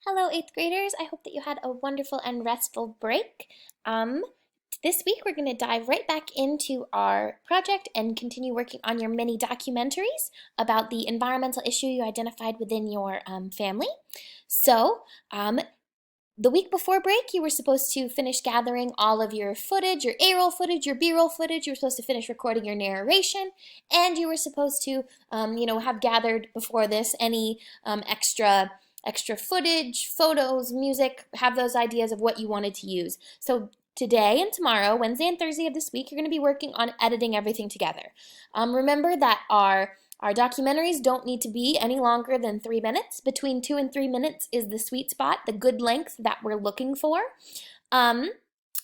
Hello, 8th graders. I hope that you had a wonderful and restful break. This week we're going to dive right back into our project and continue working on your mini documentaries about the environmental issue you identified within your family. So, the week before break, you were supposed to finish gathering all of your footage, your A-roll footage, your B-roll footage. You were supposed to finish recording your narration, and you were supposed to, have gathered before this any extra footage, photos, music, have those ideas of what you wanted to use. So today and tomorrow, Wednesday and Thursday of this week, you're going to be working on editing everything together. Remember that our documentaries don't need to be any longer than 3 minutes. Between 2 and 3 minutes is the sweet spot, the good length that we're looking for.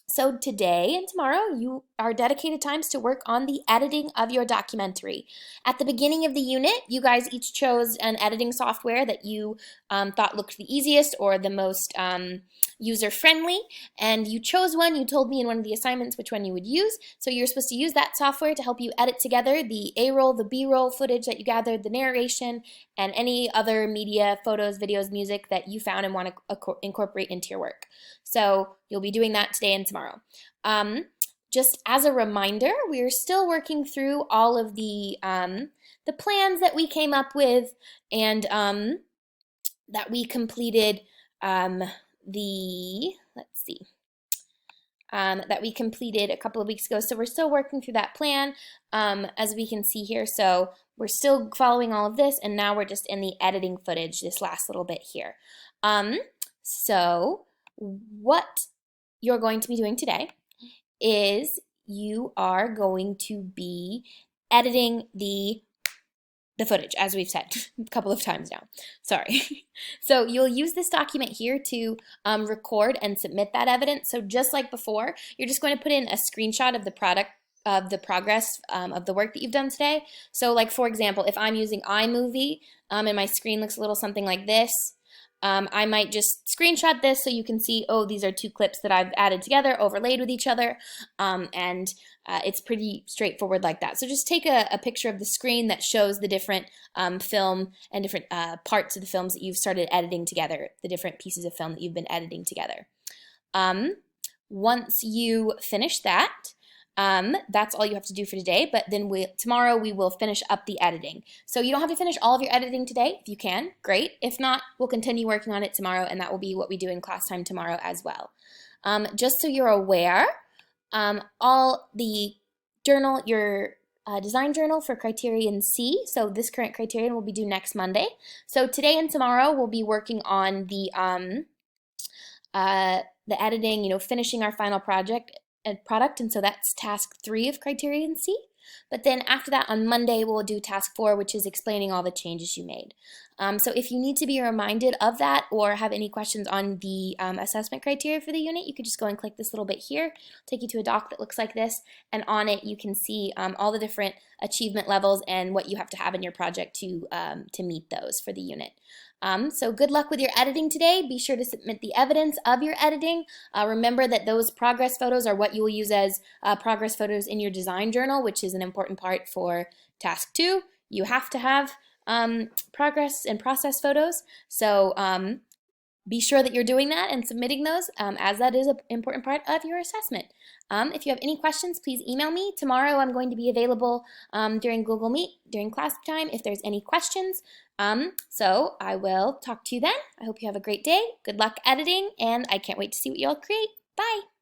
So today and tomorrow, you are dedicated times to work on the editing of your documentary. At the beginning of the unit, you guys each chose an editing software that you thought looked the easiest or the most user-friendly, and you chose one. You told me in one of the assignments which one you would use, so you're supposed to use that software to help you edit together the A-roll, the B-roll footage that you gathered, the narration, and any other media, photos, videos, music that you found and want to incorporate into your work. So you'll be doing that today and tomorrow. Just as a reminder, we're still working through all of the plans that we came up with and that we completed that we completed a couple of weeks ago. So we're still working through that plan, as we can see here. So we're still following all of this, and now we're just in the editing footage, this last little bit here. So what you're going to be doing today is you are going to be editing the footage, as we've said a couple of times now. Sorry. So you'll use this document here to record and submit that evidence. So just like before, you're just going to put in a screenshot of the progress of the work that you've done today. So like, for example, if I'm using iMovie and my screen looks a little something like this, I might just screenshot this so you can see, oh, these are two clips that I've added together, overlaid with each other, and it's pretty straightforward like that. So just take a picture of the screen that shows the different film and different parts of the films that you've started editing together, the different pieces of film that you've been editing together. Once you finish that, that's all you have to do for today, but then tomorrow we will finish up the editing. So you don't have to finish all of your editing today. If you can, great. If not, we'll continue working on it tomorrow, and that will be what we do in class time tomorrow as well. Just so you're aware, all the journal, your design journal for Criterion C, so this current criterion will be due next Monday. So today and tomorrow we'll be working on the editing, finishing our final product, and so that's task 3 of Criterion C. But then after that, on Monday, we'll do task 4, which is explaining all the changes you made. So if you need to be reminded of that or have any questions on the assessment criteria for the unit, you could just go and click this little bit here. It'll take you to a doc that looks like this, and on it you can see all the different achievement levels and what you have to have in your project to meet those for the unit. So good luck with your editing today. Be sure to submit the evidence of your editing. Remember that those progress photos are what you will use as progress photos in your design journal, which is an important part for task 2. You have to have progress and process photos. So be sure that you're doing that and submitting those, as that is an important part of your assessment. If you have any questions, please email me. Tomorrow I'm going to be available during Google Meet, during class time, if there's any questions. So I will talk to you then. I hope you have a great day. Good luck editing, and I can't wait to see what you all create. Bye!